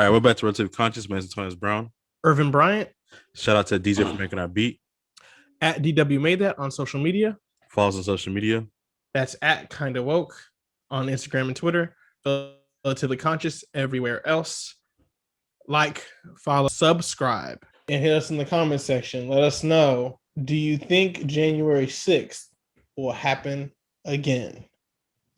All right, we're back to Relative Conscious. My name is Thomas Brown. Irvin Bryant Shout out to DJ for making our beat. at DW Made That on social media. Follow us on social media. That's at Kinda Woke on Instagram and Twitter. Relatively Conscious everywhere else. Like, follow, subscribe, and hit us in the comment section. Let us know, do you think January 6th will happen again?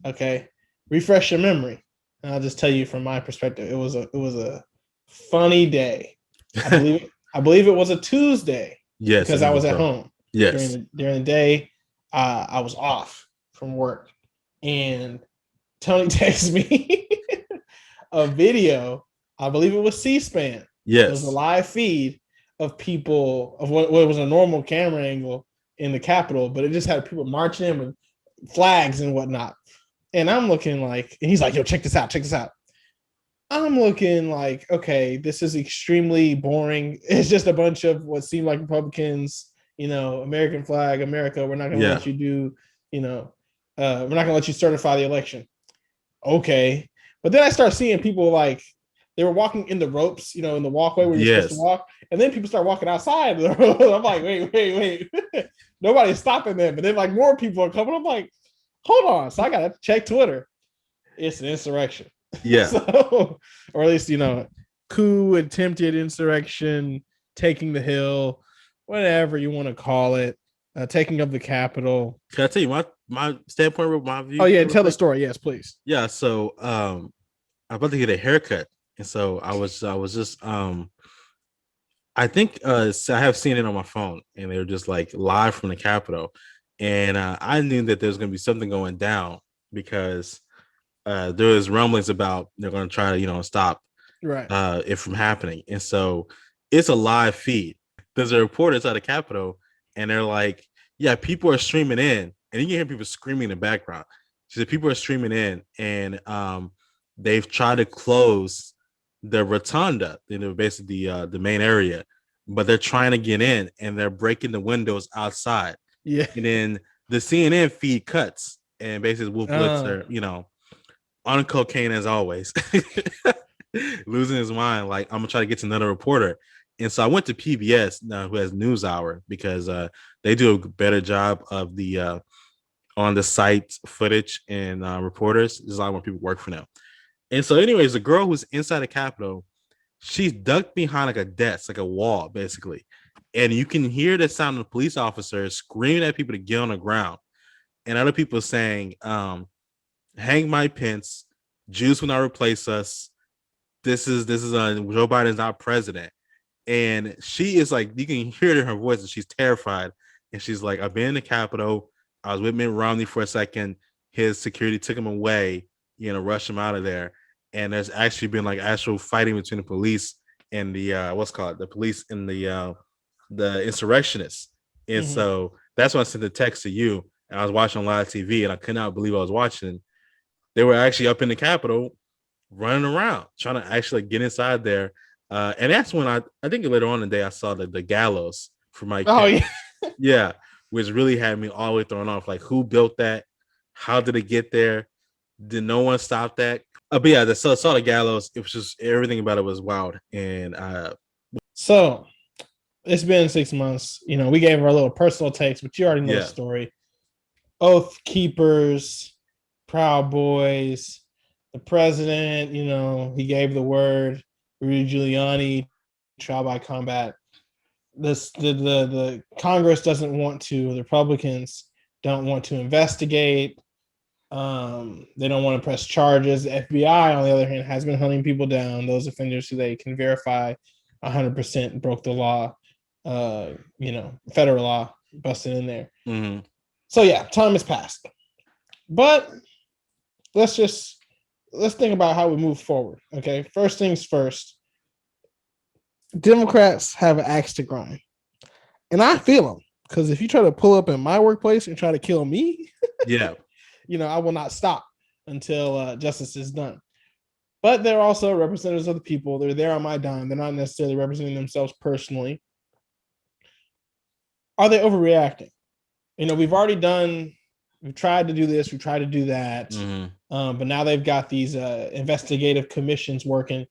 Okay. Refresh your memory. And I'll just tell you from my perspective, it was a funny day. I believe it was a Tuesday. Yes, because I was at home. Yes, during the day, I was off from work, and Tony texted me a video. I believe it was C-SPAN. Yes, it was a live feed of people of what was a normal camera angle in the Capitol, but it just had people marching in with flags and whatnot. And I'm looking like, and he's like, "Yo, check this out, check this out." I'm looking like, okay, this is extremely boring. It's just a bunch of what seem like Republicans, American flag, America. We're not going to let you do, we're not going to let you certify the election. Okay. But then I start seeing people like they were walking in the ropes, in the walkway where you're supposed to walk. And then people start walking outside the road. I'm like, wait. Nobody's stopping them. But then like more people are coming. I'm like, hold on. So I got to check Twitter. It's an insurrection. Yeah. So, or at least, coup, attempted insurrection, taking the Hill, whatever you want to call it, taking of the Capitol. Can I tell you my standpoint with my view? Oh, yeah. Tell the story. Yes, please. Yeah. So I'm about to get a haircut. And so I was just I think I have seen it on my phone, and they were just like live from the Capitol. And I knew that there's going to be something going down because there was rumblings about they're going to try to, stop it from happening. And so it's a live feed. There's a reporter inside the Capitol, and they're like, yeah, people are streaming in. And you can hear people screaming in the background. She said people are streaming in, and they've tried to close the rotunda, basically the main area, but they're trying to get in, and they're breaking the windows outside. Yeah. And then the CNN feed cuts, and basically Wolf Blitzer, on cocaine as always, losing his mind. Like, I'm gonna try to get to another reporter. And so I went to PBS, who has NewsHour, because they do a better job of the on the site footage and reporters. There's a lot more people work for them. And so, anyways, the girl who's inside the Capitol, she's ducked behind like a desk, like a wall, basically. And you can hear the sound of the police officers screaming at people to get on the ground, and other people saying, hang my pence, Jews will not replace us. This is Joe Biden's not president. And she is like, you can hear it in her voice, and she's terrified. And she's like, I've been in the Capitol. I was with Mitt Romney for a second. His security took him away, rushed him out of there. And there's actually been like actual fighting between the police and the the police and the insurrectionists. And so that's why I sent the text to you. And I was watching on live TV, and I could not believe I was watching. They were actually up in the Capitol running around, trying to actually get inside there. And that's when I think later on in the day I saw the gallows for Mike. Oh, yeah. Yeah, which really had me all the way thrown off. Like, who built that? How did it get there? Did no one stop that? But yeah, I saw the gallows. It was just, everything about it was wild. And so it's been 6 months. We gave our little personal takes, but you already know the story. Oath Keepers, Proud Boys, the president, he gave the word. Rudy Giuliani, trial by combat. The Congress doesn't want to. The Republicans don't want to investigate. They don't want to press charges. The FBI, on the other hand, has been hunting people down. Those offenders who they can verify 100% broke the law. Federal law busted in there. Mm-hmm. So yeah, time has passed. But let's think about how we move forward. Okay, first things first. Democrats have an axe to grind, and I feel them, because if you try to pull up in my workplace and try to kill me, I will not stop until justice is done. But they're also representatives of the people. They're there on my dime. They're not necessarily representing themselves personally. Are they overreacting? We've tried to do this, we've tried to do that, but now they've got these investigative commissions working.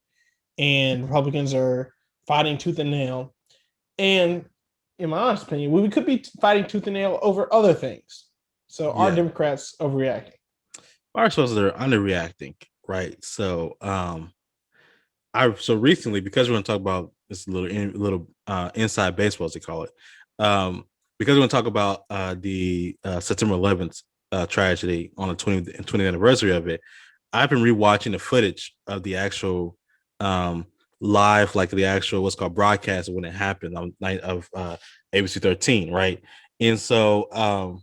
and Republicans are fighting tooth and nail. And in my honest opinion, we could be fighting tooth and nail over other things. So are Democrats overreacting? Our supposed they're underreacting, right? So so recently, because we're going to talk about this little inside baseball, as they call it, because we're going to talk about the September 11th tragedy on the 20th anniversary of it. I've been rewatching the footage of the actual live, like the actual what's called broadcast when it happened on night of ABC 13, right? And so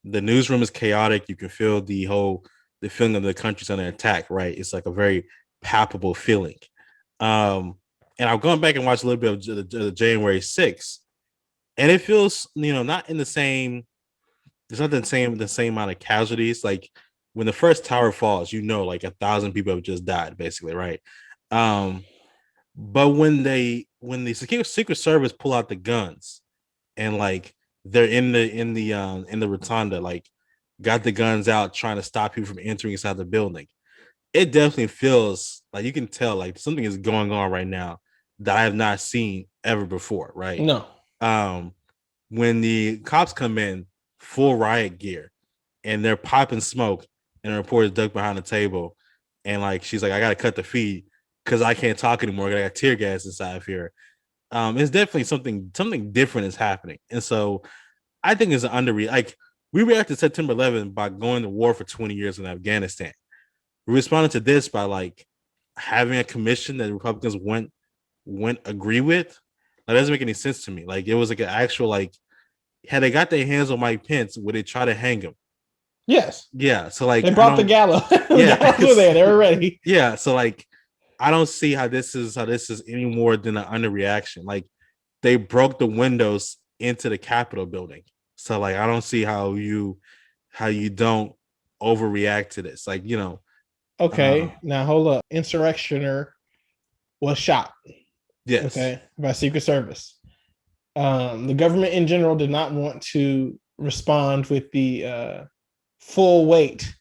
the newsroom is chaotic. You can feel the feeling of the country's under attack, right? It's like a very palpable feeling. And I'm going back and watch a little bit of the January 6th, and it feels, not in the same. There's not the same amount of casualties. Like when the first tower falls, like 1,000 people have just died, basically, right? But when the Secret Service pull out the guns and like they're in the rotunda, like got the guns out trying to stop people from entering inside the building, it definitely feels like you can tell like something is going on right now that I have not seen ever before, right? No. When the cops come in full riot gear and they're popping smoke and the reporter's ducked behind the table and like she's like, I gotta cut the feed because I can't talk anymore. I got tear gas inside of here. It's definitely something different is happening. And so I think it's an like we reacted to September 11th by going to war for 20 years in Afghanistan. We responded to this by like having a commission that Republicans wouldn't agree with. That doesn't make any sense to me. Like it was like an actual like had they got their hands on Mike Pence, would they try to hang him? Yes. Yeah. So like they brought the gallows. Yeah, the gallows were there. They were ready. Yeah. So like I don't see how this is any more than an underreaction. Like they broke the windows into the Capitol building. So like I don't see how you don't overreact to this. Like, Okay, now hold up. Insurrectioner was shot. Yes. Okay, by Secret Service. The government in general did not want to respond with the full weight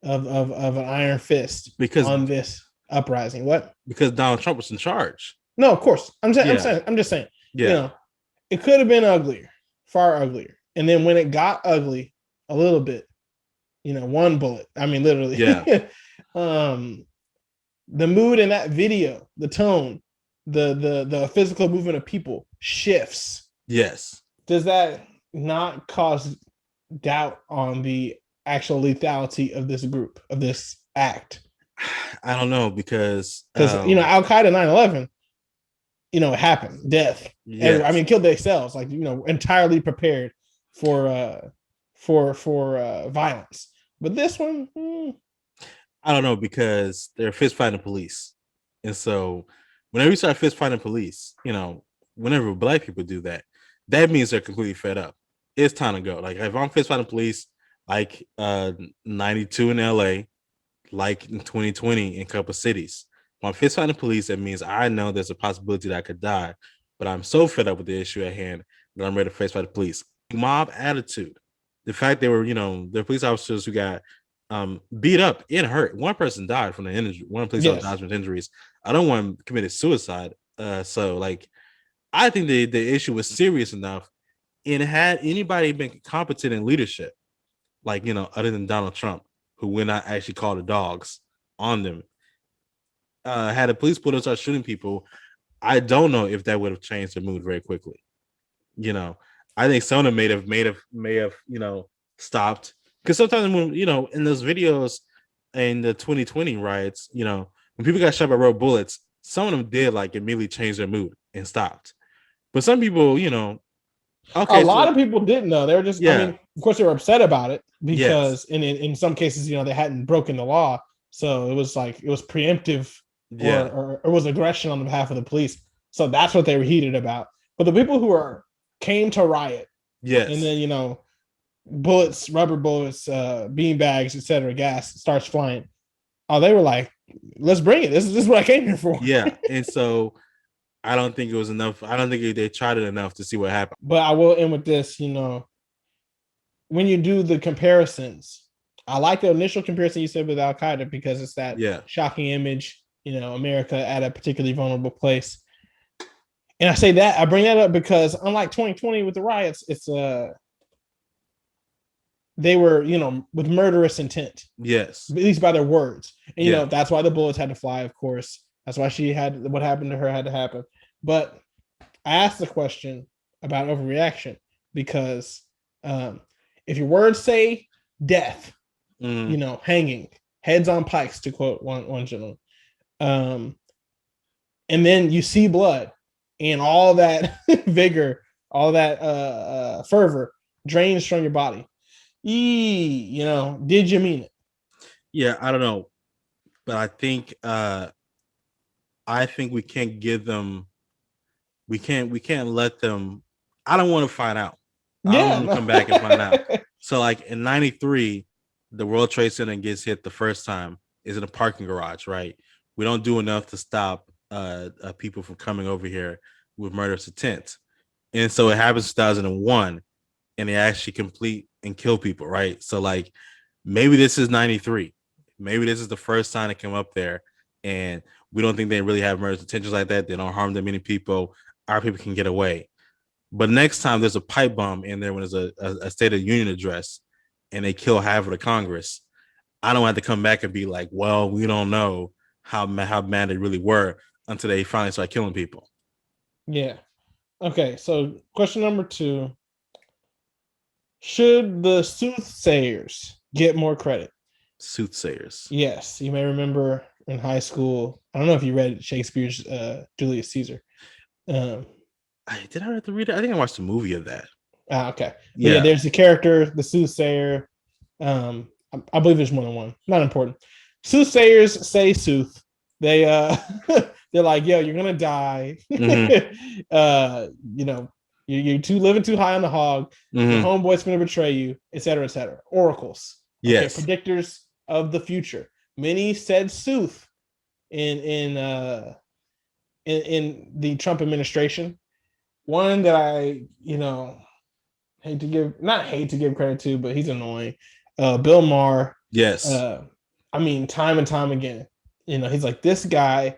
of an iron fist because on this uprising. What? Because Donald Trump was in charge. No, of course. I'm just saying. Yeah. It could have been uglier, far uglier. And then when it got ugly a little bit, one bullet. I mean, literally. Yeah. The mood in that video, the tone, the physical movement of people shifts. Yes. Does that not cause doubt on the actual lethality of this group, of this act? I don't know because Al Qaeda 9/11, it happened, death. Yes. I mean, killed themselves, like entirely prepared for violence. But this one, I don't know because they're fist fighting police, and so whenever you start fist fighting police, whenever Black people do that, that means they're completely fed up. It's time to go. Like if I'm fist fighting police, like 92 in LA, like in 2020 in a couple of cities. When I'm fist fighting police, that means I know there's a possibility that I could die, but I'm so fed up with the issue at hand that I'm ready to face fight the police. Mob attitude. The fact they were, the police officers who got beat up and hurt. One person died from the injury. One police officer died from injuries. I don't want to committed suicide. So like, I think the issue was serious enough. And had anybody been competent in leadership, like, other than Donald Trump, who would not actually call the dogs on them, had the police pulled and start shooting people, I don't know if that would have changed the mood very quickly. I think some of them may have stopped, because sometimes when in those videos in the 2020 riots, when people got shot by rubber bullets, some of them did like immediately change their mood and stopped. But some people, okay, a lot of people didn't know. They were just, I mean, of course, they were upset about it because in some cases, they hadn't broken the law, so it was preemptive, or it was aggression on behalf of the police. So that's what they were heated about. But the people who came to riot, and then bullets, rubber bullets, bean bags, etc., gas starts flying. Oh, they were like, let's bring it. This is what I came here for. Yeah, and so I don't think it was enough. I don't think they tried it enough to see what happened. But I will end with this, when you do the comparisons, I like the initial comparison you said with Al Qaeda because it's that shocking image. America at a particularly vulnerable place. And I bring that up because unlike 2020 with the riots, it's they were, with murderous intent, Yes. at least by their words. And, Yeah. that's why the bullets had to fly, of course. That's why what happened to her had to happen. But I asked the question about overreaction because if your words say death, hanging, heads on pikes, to quote one gentleman, and then you see blood and all that vigor, all that fervor drains from your body. Did you mean it? Yeah, I don't know, but I think we can't give them. We can't let them. I don't want to find out. I don't want to come back and find out. So like in '93, the World Trade Center gets hit the first time is in a parking garage, right? We don't do enough to stop people from coming over here with murderous intent. And so it happens in 2001 and they actually complete and kill people, right? So like maybe this is 93. Maybe this is the first time they come up there and we don't think they really have murderous intentions like that. They don't harm that many people. Our people can get away. But next time there's a pipe bomb in there when there's a State of the Union address and they kill half of the Congress, I don't have to come back and be like, well, we don't know how mad they really were until they finally start killing people. Yeah. Okay. So question number 2: should the soothsayers get more credit? Soothsayers. Yes. You may remember in high school. I don't know if you read Shakespeare's Julius Caesar. Did I have to read it? I think I watched a movie of that. Okay. Yeah. There's the character, the soothsayer. I believe there's more than one. Not important. Soothsayers say sooth. They they're like, yo, you're gonna die. Mm-hmm. You're living too high on the hog. Mm-hmm. Your homeboy's gonna betray you, etc., etc. Oracles. Yes. Okay, predictors of the future. Many said sooth in the Trump administration. One that I, hate to give credit to, but he's annoying. Bill Maher. Yes. Time and time again, he's like, this guy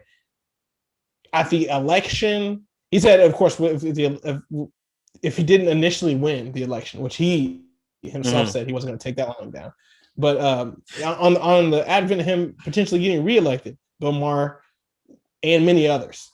at the election, he said, of course, if he didn't initially win the election, which he himself said he wasn't going to take that long down. But on the advent of him potentially getting reelected, Bill Maher and many others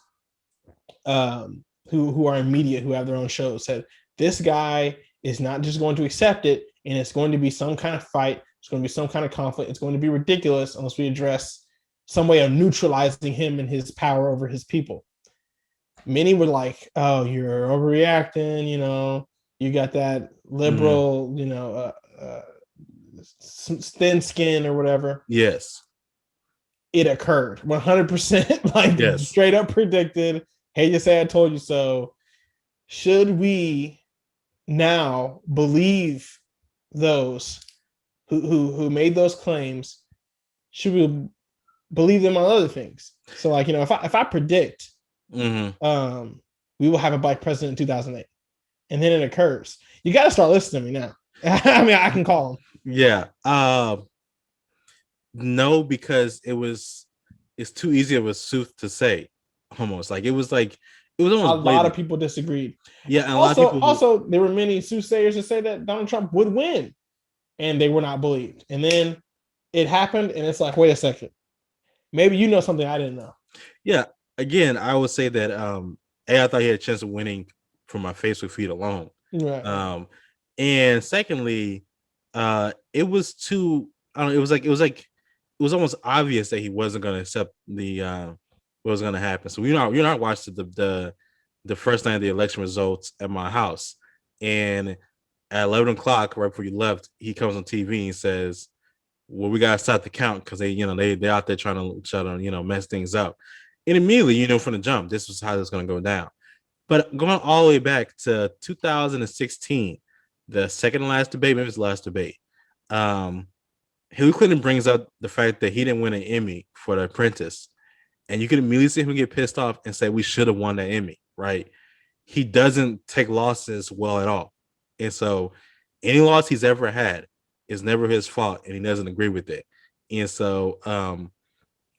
who are in media, who have their own shows, said this guy is not just going to accept it, and it's going to be some kind of fight. It's going to be some kind of conflict. It's going to be ridiculous unless we address some way of neutralizing him and his power over his people. Many were like, oh, you're overreacting. You got that liberal, thin skin or whatever. Yes. It occurred 100%, like yes. Straight up predicted. Hey, you say I told you so. Should we now believe those who made those claims? Should we believe them on other things? So, like, if I predict, mm-hmm. We will have a black president in 2008, and then it occurs, you got to start listening to me now. I can call him. Yeah. No, because it's too easy of a sooth to say. Almost like it was almost a lot of people disagreed. Yeah, and also there were many soothsayers that say that Donald Trump would win, and they were not believed. And then it happened, and it's like, wait a second, maybe you know something I didn't know. Yeah, again, I would say that I thought he had a chance of winning from my Facebook feed alone. Right. And secondly, it was too. I don't know. It was almost obvious that he wasn't going to accept the what was going to happen. So you're not watching the first night of the election results at my house, and at 11 o'clock, right before you left, he comes on TV and says, "Well, we got to start the count because they're out there trying to mess things up." And immediately, from the jump, this was how this was going to go down. But going all the way back to 2016, the second to last debate, maybe it's the last debate, Hillary Clinton brings up the fact that he didn't win an Emmy for The Apprentice. And you can immediately see him get pissed off and say, we should have won that Emmy, right? He doesn't take losses well at all. And so any loss he's ever had is never his fault, and he doesn't agree with it. And so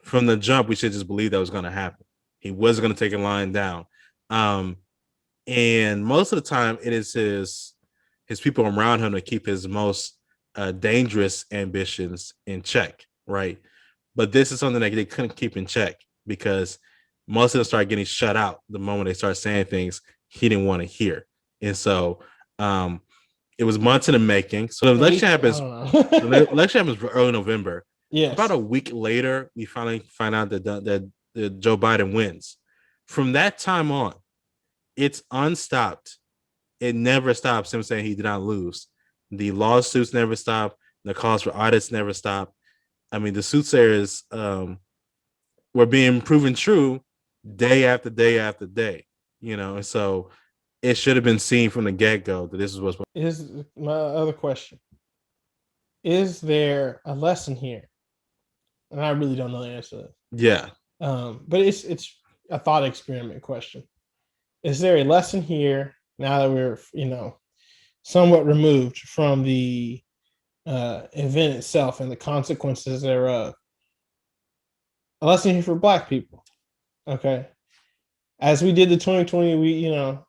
from the jump, we should just believe that was going to happen. He was going to take a line down. And most of the time, it is his people around him to keep his most dangerous ambitions in check, right? But this is something that they couldn't keep in check because most of them started getting shut out the moment they started saying things he didn't want to hear. And so it was months in the making. So the election happens. The election happens early November. Yes. About a week later, we finally find out that Joe Biden wins. From that time on, it's unstopped. It never stops him saying he did not lose. The lawsuits never stop. The calls for audits never stop. I mean, the soothsayers were being proven true day after day after day. You know, and so it should have been seen from the get-go that this is what's. Is my other question. Is there a lesson here? And I really don't know the answer to that. Yeah. But it's a thought experiment question. Is there a lesson here now that we're, somewhat removed from the event itself and the consequences thereof? A lesson here for Black people. Okay. As we did the 2020,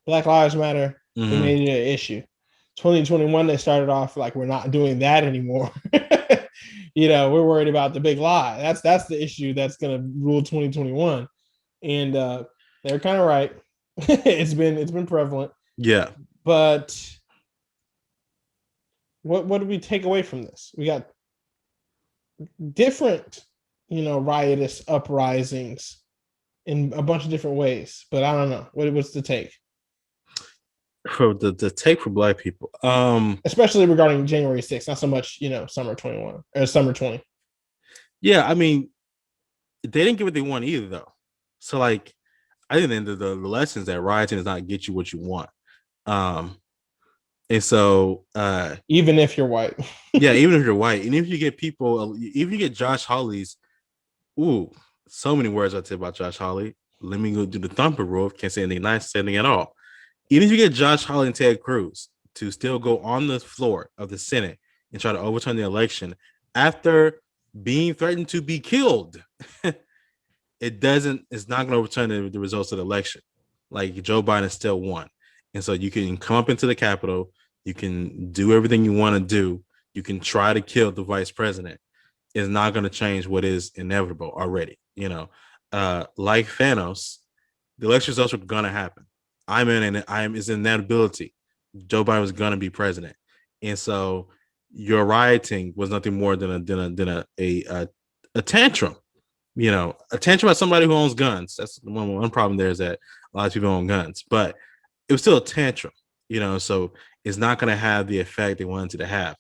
Black Lives Matter, we made it an issue. 2021, they started off like, we're not doing that anymore. We're worried about the big lie. That's the issue that's going to rule 2021. And they're kind of right. It's been prevalent. Yeah. But what do we take away from this? We got different, riotous uprisings in a bunch of different ways, but I don't know. What's the take? For the take for Black people, especially regarding January 6th, not so much, summer 21 or summer 20. Yeah, I mean, they didn't get what they want either, though. So, like, I think the lessons that rioting does not get you what you want. And so, even if you're white, yeah, even if you're white, and if you get people, even you get Josh Hawley's, so many words I'd say about Josh Hawley. Let me go do the thumper rule. Can't say anything nice, say anything at all. Even if you get Josh Hawley and Ted Cruz to still go on the floor of the Senate and try to overturn the election after being threatened to be killed, it's not going to overturn the results of the election. Like, Joe Biden still won. And so you can come up into the Capitol, you can do everything you want to do, you can try to kill the vice president. It's not going to change what is inevitable already. Like Thanos, the election results are going to happen. It's an inevitability. Joe Biden was going to be president. And so your rioting was nothing more than a tantrum. A tantrum by somebody who owns guns. That's one problem there, is that a lot of people own guns, but it was still a tantrum, so it's not going to have the effect they wanted it to have.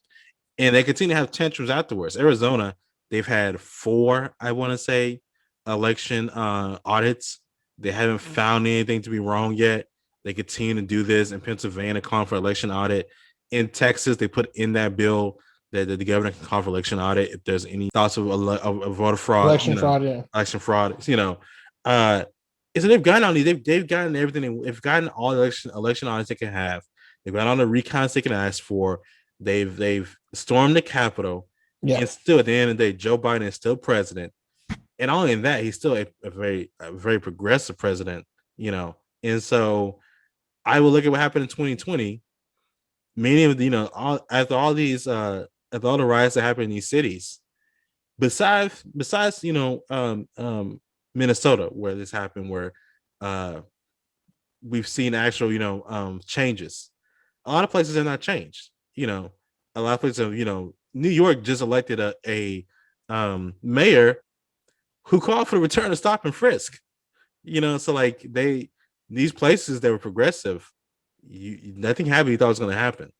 And they continue to have tantrums afterwards. Arizona, they've had 4, I want to say, election audits. They haven't found anything to be wrong yet. They continue to do this. In Pennsylvania, calling for election audit. In Texas, they put in that bill that the governor can call for election audit if there's any thoughts of voter fraud. Election fraud, yeah. Election fraud, so they've gotten on these. They've gotten everything. They've gotten all the election audits they can have. They've gotten all the recons they can ask for. They've stormed the Capitol. Yeah. And still, at the end of the day, Joe Biden is still president. And not only that, he's still a very progressive president. And so I will look at what happened in 2020. Many of the, after all the riots that happened in these cities, besides Minnesota, where this happened, where we've seen actual changes. A lot of places have not changed. A lot of places, New York just elected a mayor who called for the return of stop and frisk. So like these places that were progressive, nothing happened you thought was going to happen.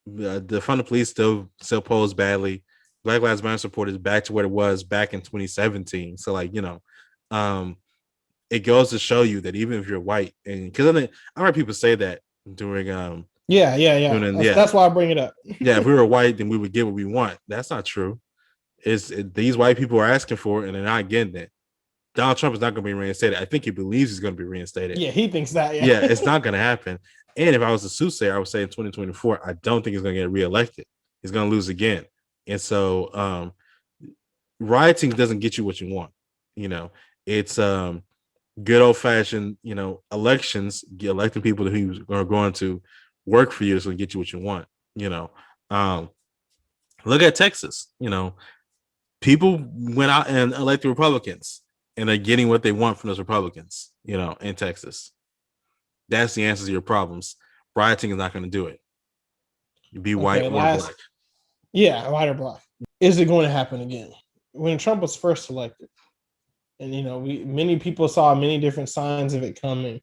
The fund of police still posed badly. Black Lives Matter support is back to what it was back in 2017. So like, it goes to show you that even if you're white, and because I heard people say that during that's why I bring it up. Yeah, if we were white, then we would get what we want. That's not true. These white people are asking for it and they're not getting it. Donald Trump is not going to be reinstated. I think he believes he's going to be reinstated. Yeah, he thinks that. Yeah, it's not going to happen. And if I was a soothsayer, I would say in 2024, I don't think he's going to get reelected. He's going to lose again. And so rioting doesn't get you what you want. You know, it's good old fashioned, elections, electing people who are going to work for you so get you what you want. You know, um, look at Texas. People went out and elected Republicans, and they're getting what they want from those Republicans. In Texas, that's the answer to your problems. Rioting is not going to do it. Be white Okay, or black. Yeah, white or black. Is it going to happen again? When Trump was first elected, and many people saw many different signs of it coming.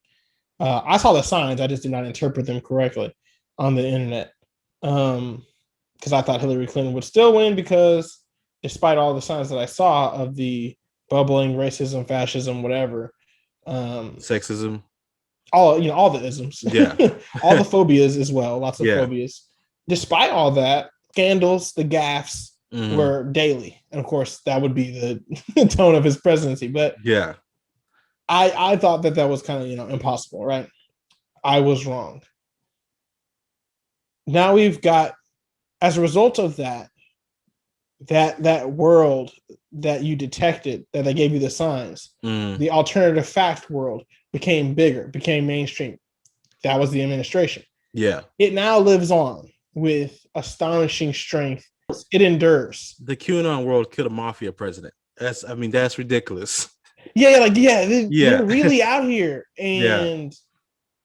I saw the signs, I just did not interpret them correctly on the internet. Because I thought Hillary Clinton would still win because despite all the signs that I saw of the bubbling racism, fascism, whatever, sexism, all the isms, yeah, all the phobias as well, lots of yeah. phobias. Despite all that, scandals, the gaffes were daily, and of course that would be the tone of his presidency. But yeah, I thought that was kind of impossible, right? I was wrong. Now we've got, as a result of that world that you detected, that they gave you the signs, the alternative fact world became bigger, became mainstream. That was the administration. Yeah. It now lives on with astonishing strength. It endures. The QAnon world killed a mafia president. That's ridiculous. Yeah, they're really out here and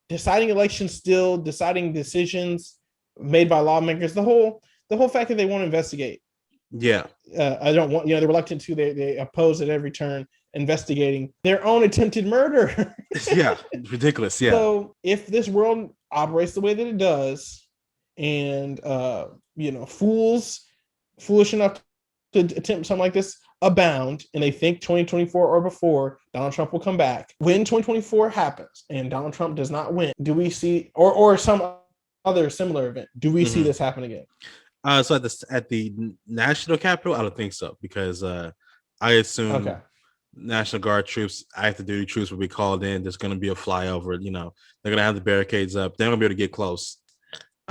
deciding elections still, deciding decisions made by lawmakers. The whole fact that they won't investigate. Yeah. I don't want, they're reluctant to, they oppose at every turn investigating their own attempted murder. Yeah, ridiculous. Yeah. So if this world operates the way that it does, and foolish enough to attempt something like this abound, and they think 2024 or before Donald Trump will come back. When 2024 happens and Donald Trump does not win, do we see, or some other similar event, do we see this happen again? So at the national capital, I don't think so, because I assume National Guard troops, active duty troops will be called in. There's going to be a flyover. They're going to have the barricades up. They're going to be able to get close.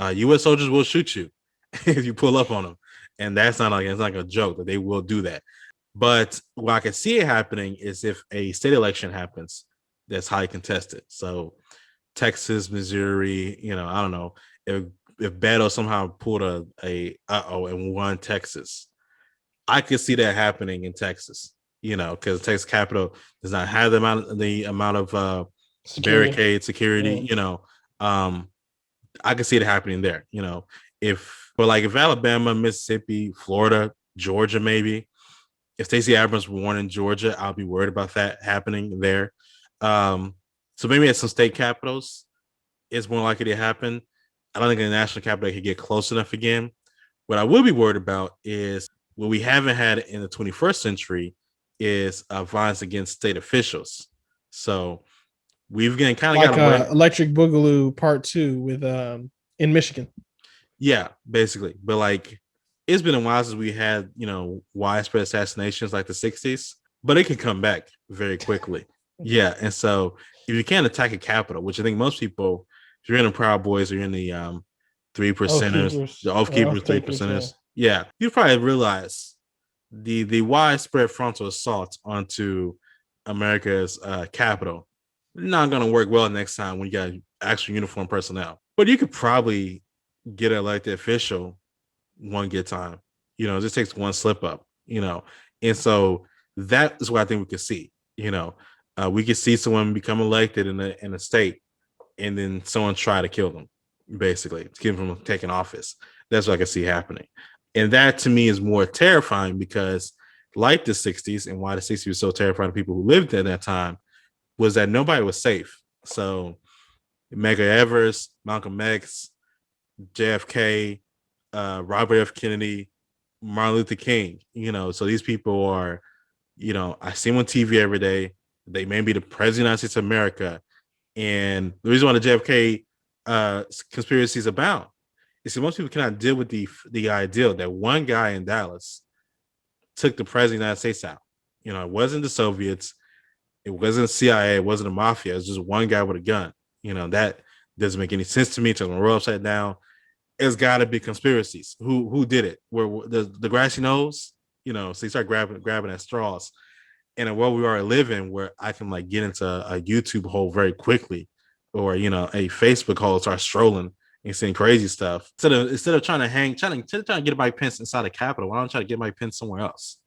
U.S. soldiers will shoot you if you pull up on them, and it's not a joke that they will do that. But what I can see it happening is if a state election happens that's highly contested. So Texas, Missouri, I don't know, if Beto somehow pulled and won Texas, I could see that happening in Texas. Because Texas Capitol does not have the amount of barricade security. I could see it happening there. If Alabama, Mississippi, Florida, Georgia, maybe if Stacey Abrams were born in Georgia, I'll be worried about that happening there. So maybe at some state capitals, it's more likely to happen. I don't think the national capital could get close enough again. What I will be worried about is what we haven't had in the 21st century is violence against state officials. So we've got Electric Boogaloo Part 2 with in Michigan. Yeah, basically. But it's been a while since we had, widespread assassinations like the 60s, but it can come back very quickly. Yeah. And so if you can't attack a capital, which I think most people, if you're in the Proud Boys or you're in the 3%ers, the Oath Keepers, 3%ers, yeah, you probably realize the widespread frontal assault onto America's capital not going to work well next time when you got actual uniform personnel. But you could probably get an elected official one good time. It just takes one slip up, and so that is what I think we could see. We could see someone become elected in a state, and then someone try to kill them, basically, to keep them from taking office. That's what I can see happening. And that to me is more terrifying because, like the 60s, and why the 60s was so terrifying to people who lived at that time, was that nobody was safe. So Medgar Evers, Malcolm X, JFK, Robert F. Kennedy, Martin Luther King, so these people are, I see them on TV every day. They may be the president of the United States of America. And the reason why the JFK conspiracies abound is that most people cannot deal with the idea that one guy in Dallas took the president of the United States out. It wasn't the Soviets. It wasn't the CIA. It wasn't the mafia. It was just one guy with a gun. That doesn't make any sense to me. Turn the world upside down. It's got to be conspiracies. Who did it? Where the grassy knows? So you start grabbing at straws. In a world we are living, where I can like get into a YouTube hole very quickly, or a Facebook hole, start strolling and seeing crazy stuff. Instead of trying to get my pins inside the Capitol, why don't I try to get my pins somewhere else?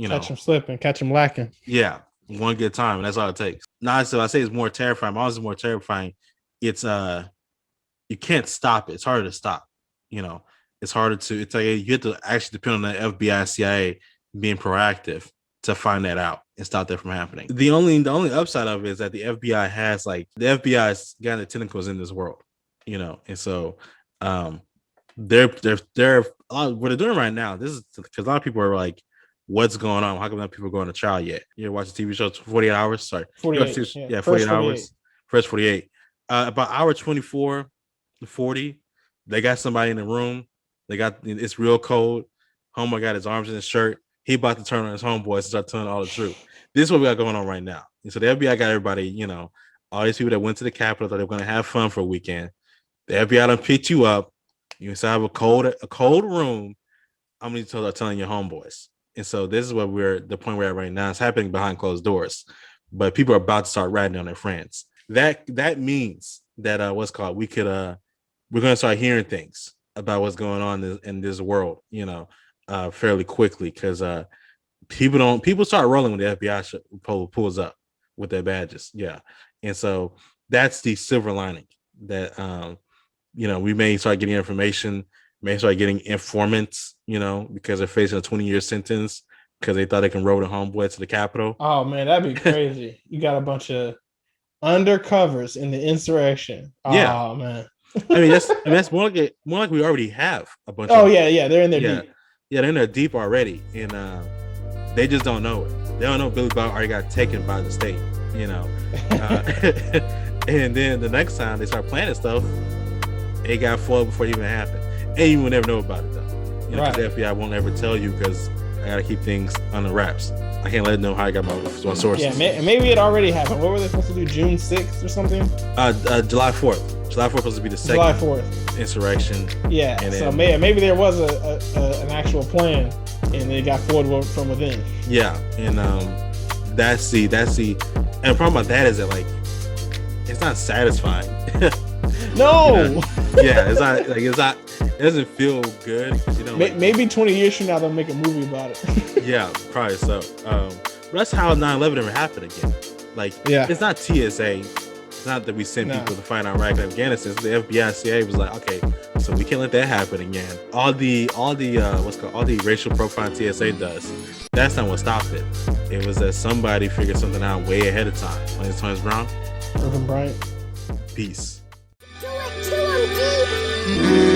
Catch them slipping, catch them lacking. Yeah, one good time, and that's all it takes. Now, so I say it's more terrifying. Honestly, more terrifying. It's you can't stop it. It's harder to stop. It's harder to. It's like you have to actually depend on the FBI, CIA being proactive to find that out and stop that from happening. The only upside of it is that the FBI has FBI's got the tentacles in this world, and so they're what they're doing right now. This is because a lot of people are like, what's going on? How come not people going to trial yet? You watch the TV show 48 hours? Sorry. 48. 48 hours. First 48. About hour 24 to 40, they got somebody in the room. It's real cold. Homeboy got his arms in his shirt. He about to turn on his homeboys and start telling all the truth. This is what we got going on right now. And so the FBI got everybody, all these people that went to the Capitol thought they were going to have fun for a weekend. The FBI done picked you up. You inside of a cold room. I'm going to start telling your homeboys. And so this is what the point we're at right now. It's happening behind closed doors, but people are about to start ratting on their friends. That means that we're going to start hearing things about what's going on in this world, fairly quickly, because people start rolling when the FBI pulls up with their badges. Yeah. And so that's the silver lining that, we may start getting information, may start getting informants, because they're facing a 20-year sentence because they thought they can roll the homeboy to the Capitol. Oh man, that'd be crazy. You got a bunch of undercovers in the insurrection. Yeah. Oh man. that's more like we already have a bunch. Yeah, they're in there deep. Yeah, they're in there deep already, and they just don't know it. They don't know Billy Bob already got taken by the state, and then the next time they start planning stuff, it got foiled before it even happened, and you will never know about it though. Right. The FBI won't ever tell you because I gotta keep things under wraps. I can't let them know how I got my sources. Yeah, maybe it already happened. What were they supposed to do? June 6th or something? July 4th. July 4th was supposed to be the second July 4th insurrection. Yeah, and so maybe there was an actual plan, and it got foiled from within. Yeah, and that's the and the problem about that is that it's not satisfying. No. Yeah, it's not. It doesn't feel good. Maybe 20 years from now they'll make a movie about it. Yeah, probably so. But that's how 9/11 ever happened again. It's not TSA. It's not that we send people to find Iraq and Afghanistan. The FBI, CIA was like, okay, so we can't let that happen again. All the racial profiling TSA does. That's not what stopped it. It was that somebody figured something out way ahead of time. My name is Thomas Brown. Irvin Bryant. Peace. Do it to him, Pete.